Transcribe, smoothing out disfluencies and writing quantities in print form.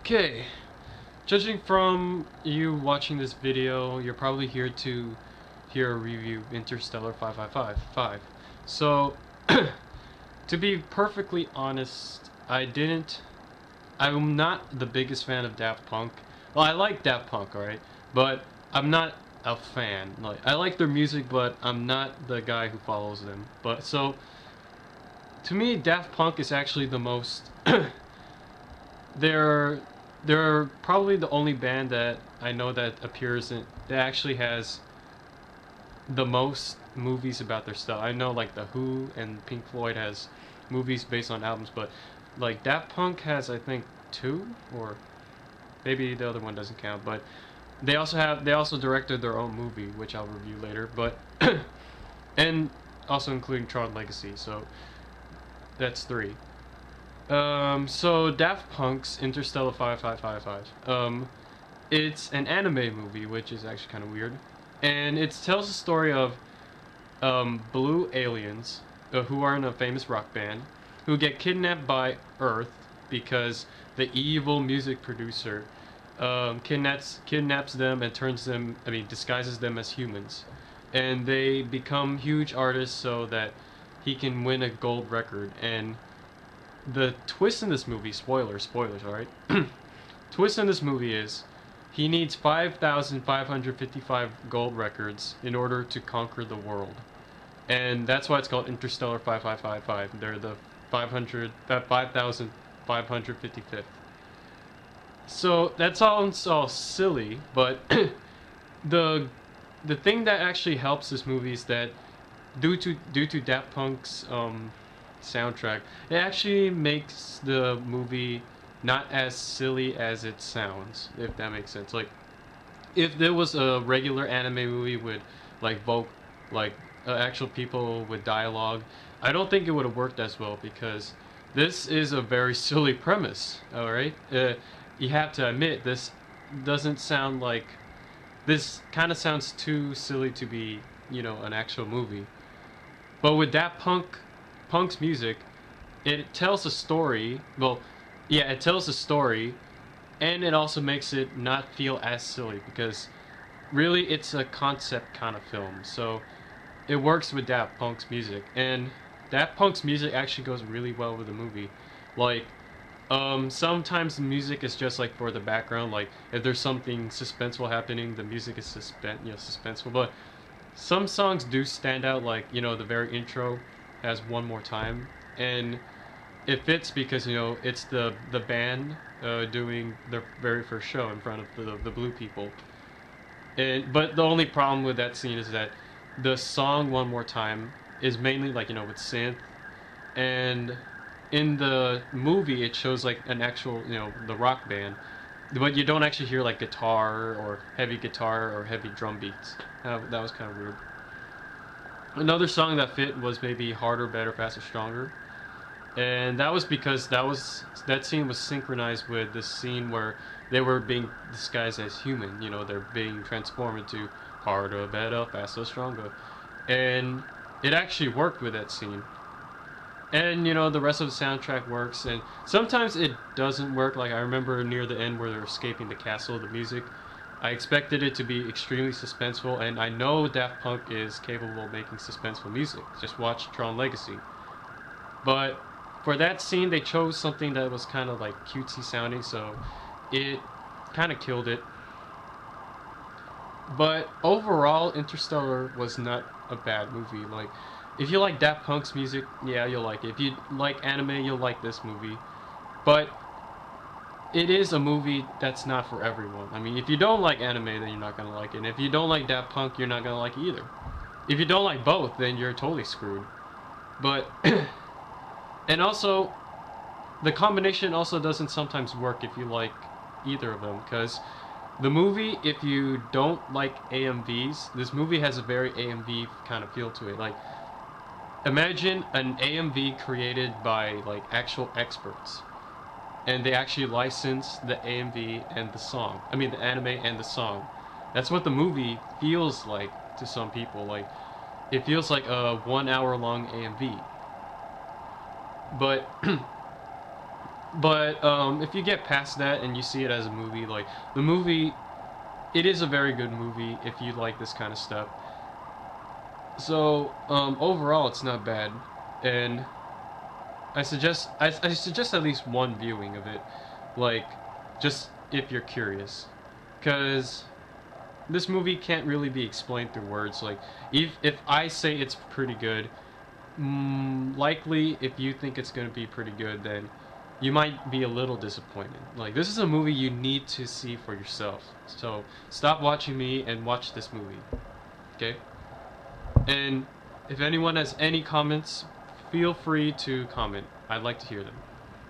Okay, judging from you watching this video, you're probably here to hear a review Interstellar 5555. So, to be perfectly honest, I'm not the biggest fan of Daft Punk. Well, I like Daft Punk, alright? But I'm not a fan. Like, I like their music, but I'm not the guy who follows them. But, so, to me, Daft Punk is actually the most they're they're probably the only band that I know that actually has the most movies about their stuff. I know like the Who and Pink Floyd has movies based on albums, but like Daft Punk has I think two, or maybe the other one doesn't count, but they also directed their own movie, which I'll review later, but and also including Tron Legacy, so that's three. So Daft Punk's Interstellar 5555. It's an anime movie, which is actually kind of weird, and it tells the story of blue aliens who are in a famous rock band who get kidnapped by Earth because the evil music producer kidnaps them and disguises them as humans, and they become huge artists so that he can win a gold record. And the twist in this movie, spoilers, alright? Twist in this movie is he needs 5,555 gold records in order to conquer the world. And that's why it's called Interstellar 5555. They're the 5,555th. So that sounds all silly, but the thing that actually helps this movie is that due to Daft Punk's soundtrack, it actually makes the movie not as silly as it sounds, if that makes sense. Like, if there was a regular anime movie with like actual people with dialogue, I don't think it would have worked as well, because this is a very silly premise. All right, you have to admit this doesn't sound like this kind of sounds too silly to be, an actual movie. But with Daft Punk's music, it tells a story. Well, yeah, it tells a story, and it also makes it not feel as silly, because really it's a concept kind of film. So it works with Daft Punk's music, and Daft Punk's music actually goes really well with the movie. Like, sometimes the music is just like for the background. Like, if there's something suspenseful happening, the music is suspenseful. But some songs do stand out, like, the very intro has One More Time, and it fits because, it's the band doing their very first show in front of the blue people. But the only problem with that scene is that the song One More Time is mainly like, with synth, and in the movie it shows like an actual, the rock band, but you don't actually hear like guitar or heavy drum beats. That was kind of weird. Another song that fit was maybe Harder, Better, Faster, Stronger, and that was because that scene was synchronized with the scene where they were being disguised as human. They're being transformed into Harder, Better, Faster, Stronger, and it actually worked with that scene. And the rest of the soundtrack works, and sometimes it doesn't work. Like, I remember near the end where they're escaping the castle, the music, I expected it to be extremely suspenseful, and I know Daft Punk is capable of making suspenseful music. Just watch Tron Legacy. But for that scene, they chose something that was kind of like cutesy sounding, so it kind of killed it. But overall, Interstellar was not a bad movie. Like, if you like Daft Punk's music, yeah, you'll like it. If you like anime, you'll like this movie. But it is a movie that's not for everyone. I mean, if you don't like anime, then you're not gonna like it. And if you don't like Daft Punk, you're not gonna like it either. If you don't like both, then you're totally screwed. But and also, the combination also doesn't sometimes work if you like either of them, because the movie, if you don't like AMVs, this movie has a very AMV kind of feel to it. Like, imagine an AMV created by like actual experts, and they actually license the AMV and the song. I mean, the anime and the song. That's what the movie feels like to some people. Like, it feels like a 1 hour long AMV. But But if you get past that and you see it as a movie, like it is a very good movie if you like this kind of stuff. So overall, it's not bad, and I suggest at least one viewing of it, like just if you're curious, because this movie can't really be explained through words. Like if I say it's pretty good, likely if you think it's gonna be pretty good, then you might be a little disappointed. Like this is a movie you need to see for yourself. So stop watching me and watch this movie. Okay? And if anyone has any comments, feel free to comment. I'd like to hear them.